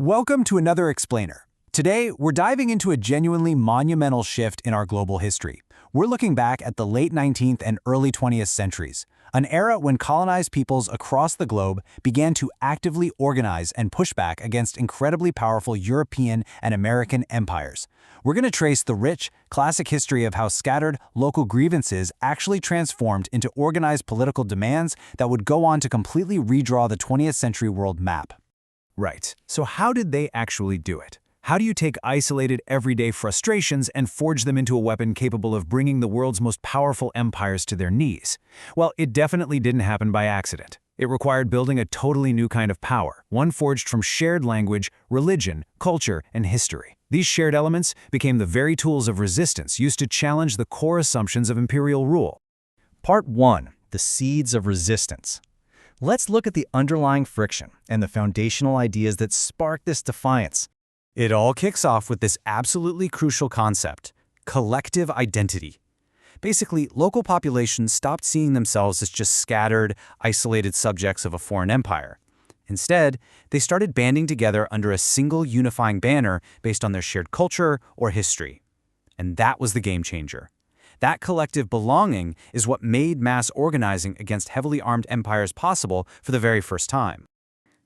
Welcome to another Explainer. Today, we're diving into a genuinely monumental shift in our global history. We're looking back at the late 19th and early 20th centuries, an era when colonized peoples across the globe began to actively organize and push back against incredibly powerful European and American empires. We're going to trace the rich, classic history of how scattered local grievances actually transformed into organized political demands that would go on to completely redraw the 20th century world map. Right. So how did they actually do it? How do you take isolated, everyday frustrations and forge them into a weapon capable of bringing the world's most powerful empires to their knees? Well, it definitely didn't happen by accident. It required building a totally new kind of power, one forged from shared language, religion, culture, and history. These shared elements became the very tools of resistance used to challenge the core assumptions of imperial rule. Part 1. The Seeds of Resistance. Let's look at the underlying friction and the foundational ideas that spark this defiance. It all kicks off with this absolutely crucial concept: collective identity. Basically, local populations stopped seeing themselves as just scattered, isolated subjects of a foreign empire. Instead, they started banding together under a single unifying banner based on their shared culture or history. And that was the game changer. That collective belonging is what made mass organizing against heavily armed empires possible for the very first time.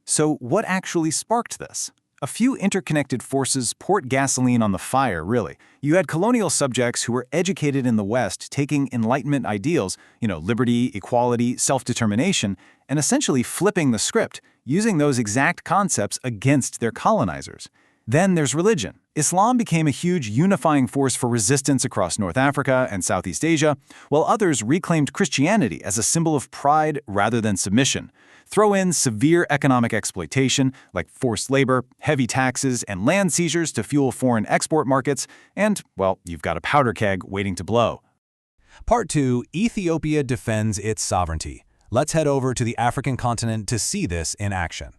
So what actually sparked this? A few interconnected forces poured gasoline on the fire, really. You had colonial subjects who were educated in the West taking Enlightenment ideals, liberty, equality, self-determination, and essentially flipping the script, using those exact concepts against their colonizers. Then there's religion. Islam became a huge unifying force for resistance across North Africa and Southeast Asia, while others reclaimed Christianity as a symbol of pride rather than submission. Throw in severe economic exploitation, like forced labor, heavy taxes, and land seizures to fuel foreign export markets, and, well, you've got a powder keg waiting to blow. Part 2. Ethiopia defends its sovereignty. Let's head over to the African continent to see this in action.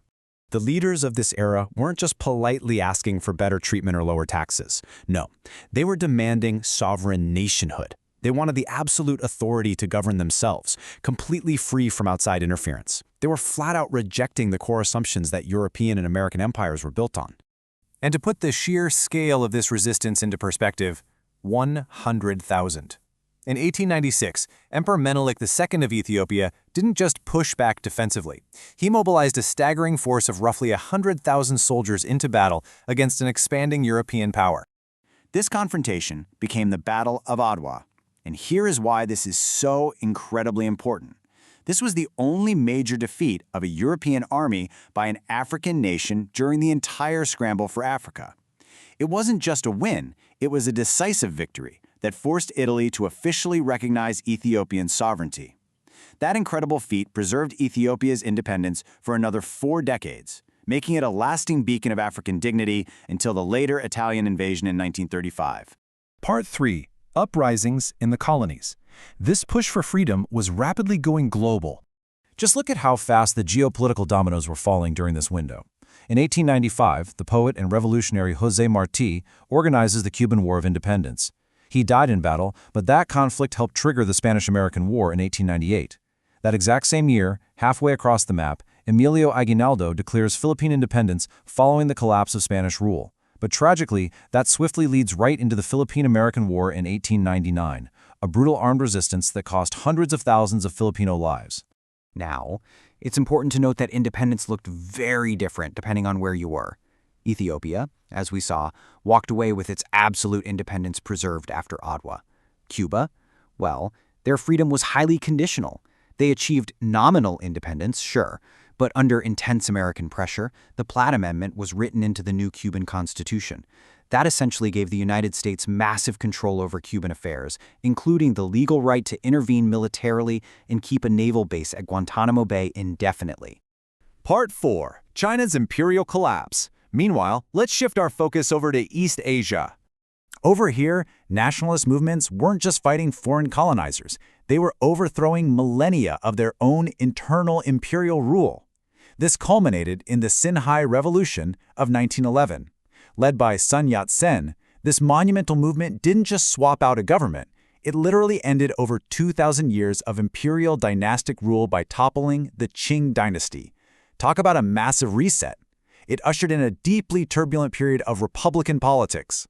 The leaders of this era weren't just politely asking for better treatment or lower taxes. No, they were demanding sovereign nationhood. They wanted the absolute authority to govern themselves, completely free from outside interference. They were flat out rejecting the core assumptions that European and American empires were built on. And to put the sheer scale of this resistance into perspective, 100,000. In 1896, Emperor Menelik II of Ethiopia didn't just push back defensively. He mobilized a staggering force of roughly 100,000 soldiers into battle against an expanding European power. This confrontation became the Battle of Adwa. And here is why this is so incredibly important. This was the only major defeat of a European army by an African nation during the entire scramble for Africa. It wasn't just a win, it was a decisive victory that forced Italy to officially recognize Ethiopian sovereignty. That incredible feat preserved Ethiopia's independence for another 4 decades, making it a lasting beacon of African dignity until the later Italian invasion in 1935. Part 3. Uprisings in the colonies. This push for freedom was rapidly going global. Just look at how fast the geopolitical dominoes were falling during this window. In 1895, the poet and revolutionary José Martí organizes the Cuban War of Independence. He died in battle, but that conflict helped trigger the Spanish-American War in 1898. That exact same year, halfway across the map, Emilio Aguinaldo declares Philippine independence following the collapse of Spanish rule. But tragically, that swiftly leads right into the Philippine-American War in 1899, a brutal armed resistance that cost hundreds of thousands of Filipino lives. Now, it's important to note that independence looked very different depending on where you were. Ethiopia, as we saw, walked away with its absolute independence preserved after Adwa. Cuba, well, their freedom was highly conditional. They achieved nominal independence, sure, but under intense American pressure, the Platt Amendment was written into the new Cuban Constitution. That essentially gave the United States massive control over Cuban affairs, including the legal right to intervene militarily and keep a naval base at Guantanamo Bay indefinitely. Part 4. China's imperial collapse. Meanwhile, let's shift our focus over to East Asia. Over here, nationalist movements weren't just fighting foreign colonizers. They were overthrowing millennia of their own internal imperial rule. This culminated in the Xinhai Revolution of 1911. Led by Sun Yat-sen, this monumental movement didn't just swap out a government. It literally ended over 2,000 years of imperial dynastic rule by toppling the Qing dynasty. Talk about a massive reset. It ushered in a deeply turbulent period of Republican politics.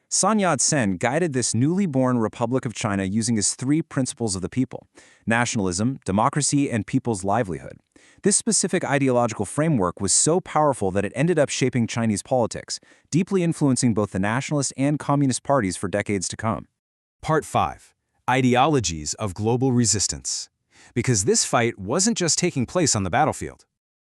Sun Yat-sen guided this newly born Republic of China using his three principles of the people: nationalism, democracy, and people's livelihood. This specific ideological framework was so powerful that it ended up shaping Chinese politics, deeply influencing both the nationalist and communist parties for decades to come. Part 5. Ideologies of Global Resistance. Because this fight wasn't just taking place on the battlefield.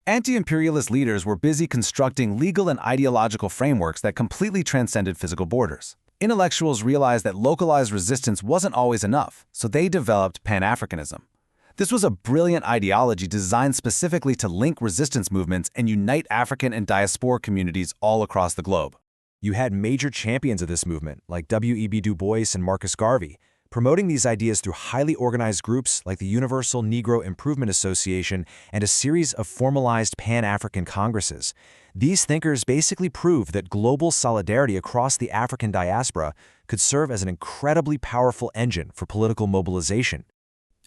Anti-imperialist leaders were busy constructing legal and ideological frameworks that completely transcended physical borders. Intellectuals realized that localized resistance wasn't always enough, so they developed Pan-Africanism. This was a brilliant ideology designed specifically to link resistance movements and unite African and diaspora communities all across the globe. You had major champions of this movement, like W.E.B. Du Bois and Marcus Garvey, promoting these ideas through highly organized groups like the Universal Negro Improvement Association and a series of formalized Pan-African congresses. These thinkers basically proved that global solidarity across the African diaspora could serve as an incredibly powerful engine for political mobilization.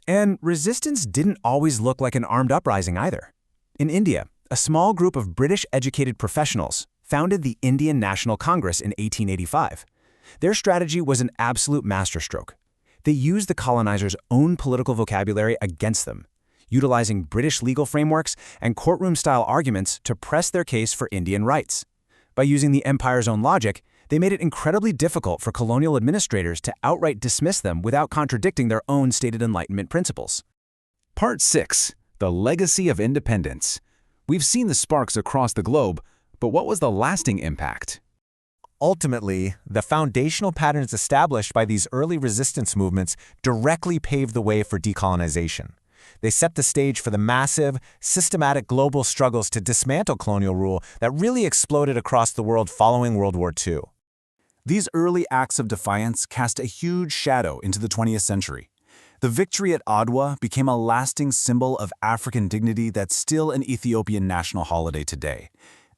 And resistance didn't always look like an armed uprising either. In India, a small group of British-educated professionals founded the Indian National Congress in 1885. Their strategy was an absolute masterstroke. They used the colonizers' own political vocabulary against them, utilizing British legal frameworks and courtroom-style arguments to press their case for Indian rights. By using the empire's own logic, they made it incredibly difficult for colonial administrators to outright dismiss them without contradicting their own stated Enlightenment principles. Part 6. The Legacy of Independence. We've seen the sparks across the globe, but what was the lasting impact? Ultimately, the foundational patterns established by these early resistance movements directly paved the way for decolonization. They set the stage for the massive, systematic global struggles to dismantle colonial rule that really exploded across the world following World War II. These early acts of defiance cast a huge shadow into the 20th century. The victory at Adwa became a lasting symbol of African dignity that's still an Ethiopian national holiday today.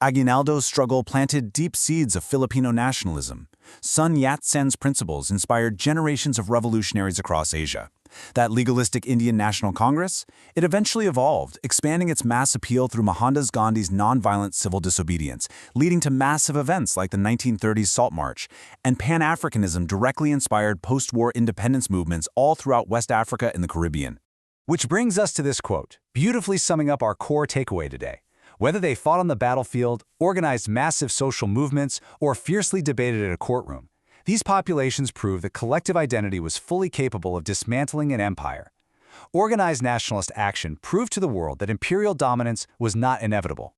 Aguinaldo's struggle planted deep seeds of Filipino nationalism. Sun Yat-sen's principles inspired generations of revolutionaries across Asia. That legalistic Indian National Congress? It eventually evolved, expanding its mass appeal through Mohandas Gandhi's nonviolent civil disobedience, leading to massive events like the 1930s Salt March, and Pan-Africanism directly inspired post-war independence movements all throughout West Africa and the Caribbean. Which brings us to this quote, beautifully summing up our core takeaway today. Whether they fought on the battlefield, organized massive social movements, or fiercely debated at a courtroom, these populations prove that collective identity was fully capable of dismantling an empire. Organized nationalist action proved to the world that imperial dominance was not inevitable.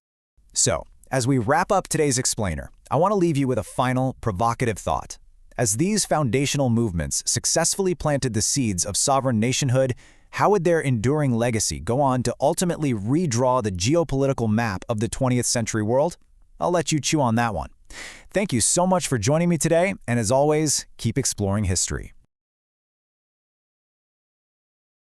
So, as we wrap up today's explainer, I want to leave you with a final, provocative thought. As these foundational movements successfully planted the seeds of sovereign nationhood, how would their enduring legacy go on to ultimately redraw the geopolitical map of the 20th century world? I'll let you chew on that one. Thank you so much for joining me today, and as always, keep exploring history.